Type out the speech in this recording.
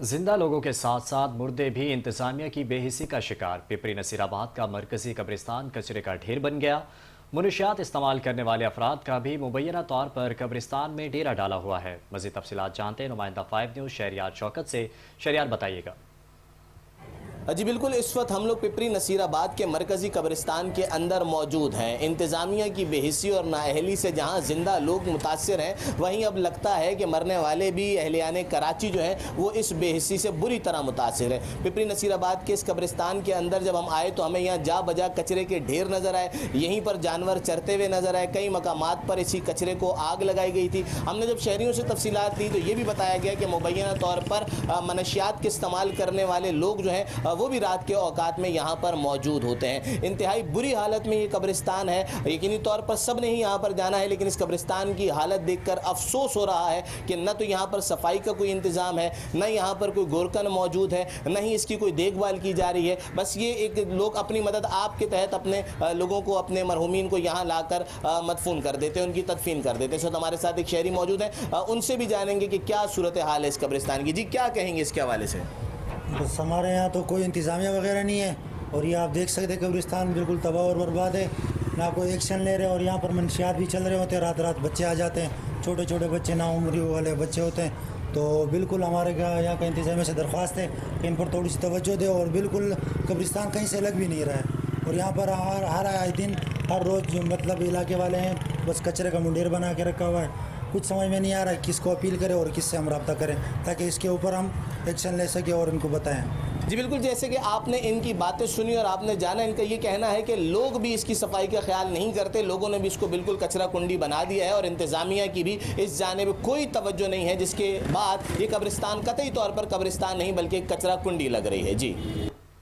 زندہ لوگوں کے ساتھ ساتھ مردے بھی انتظامیہ کی بے حسی کا شکار۔ پپری نصیر آباد کا مرکزی قبرستان کچرے کا ڈھیر بن گیا۔ منشیات استعمال کرنے والے افراد کا بھی مبینہ طور پر قبرستان میں ڈیرا ڈالا ہوا ہے۔ مزید تفصیلات جانتے ہیں نمائندہ 5 نیوز شہریار شوکت سے۔ شہریار بتائیے گا۔ جی بالکل، اس وقت ہم لوگ پپری نصیر آباد کے مرکزی قبرستان کے اندر موجود ہیں۔ انتظامیہ کی بے حسی اور نااہلی سے جہاں زندہ لوگ متاثر ہیں، وہیں اب لگتا ہے کہ مرنے والے بھی اہلیان کراچی جو ہیں وہ اس بے حسی سے بری طرح متاثر ہیں۔ پپری نصیر آباد کے اس قبرستان کے اندر جب ہم آئے تو ہمیں یہاں جا بجا کچرے کے ڈھیر نظر آئے، یہیں پر جانور چرتے ہوئے نظر آئے، کئی مقامات پر اسی کچرے کو آگ لگائی گئی تھی۔ ہم نے جب شہریوں سے تفصیلات لی تو یہ بھی بتایا گیا کہ مبینہ طور پر منشیات کے استعمال کرنے والے لوگ جو ہیں وہ بھی رات کے اوقات میں یہاں پر موجود ہوتے ہیں۔ انتہائی بری حالت میں یہ قبرستان ہے۔ یقینی طور پر سب نے ہی یہاں پر جانا ہے، لیکن اس قبرستان کی حالت دیکھ کر افسوس ہو رہا ہے کہ نہ تو یہاں پر صفائی کا کوئی انتظام ہے، نہ یہاں پر کوئی گورکن موجود ہے، نہ ہی اس کی کوئی دیکھ بھال کی جا رہی ہے۔ بس یہ ایک لوگ اپنی مدد آپ کے تحت اپنے لوگوں کو، اپنے مرحومین کو یہاں لا کر مدفون کر دیتے ہیں، ان کی تدفین کر دیتے ہیں۔ اس وقت ہمارے ساتھ ایک شہری موجود ہیں، ان سے بھی جانیں گے کہ کیا صورتحال ہے اس قبرستان کی۔ جی کیا کہیں گے اس کے حوالے سے؟ بس ہمارے یہاں تو کوئی انتظامیہ وغیرہ نہیں ہے، اور یہ آپ دیکھ سکتے ہیں قبرستان بالکل تباہ اور برباد ہے، نہ کوئی ایکشن لے رہے، اور یہاں پر منشیات بھی چل رہے ہوتے ہیں، رات رات بچے آ جاتے ہیں، چھوٹے چھوٹے بچے، نا عمری والے بچے ہوتے ہیں۔ تو بالکل ہمارے یہاں کا انتظامیہ سے درخواست ہے کہ ان پر تھوڑی سی توجہ دے، اور بالکل قبرستان کہیں سے الگ بھی نہیں رہا ہے، اور یہاں پر ہر آئے دن ہر روز جو مطلب علاقے والے ہیں بس کچرے کا منڈیر بنا کے رکھا ہوا ہے۔ کچھ سمجھ میں نہیں آ رہا ہے کس کو اپیل کرے اور کس سے ہم رابطہ کریں تاکہ اس کے اوپر ہم ایکشن لے سکیں اور ان کو بتائیں۔ جی بالکل، جیسے کہ آپ نے ان کی باتیں سنی اور آپ نے جانا، ان کا یہ کہنا ہے کہ لوگ بھی اس کی صفائی کا خیال نہیں کرتے، لوگوں نے بھی اس کو بالکل کچرا کنڈی بنا دیا ہے، اور انتظامیہ کی بھی اس جانب کوئی توجہ نہیں ہے، جس کے بعد یہ قبرستان قطعی طور پر قبرستان نہیں بلکہ ایک کچرا کنڈی لگ رہی ہے۔ جی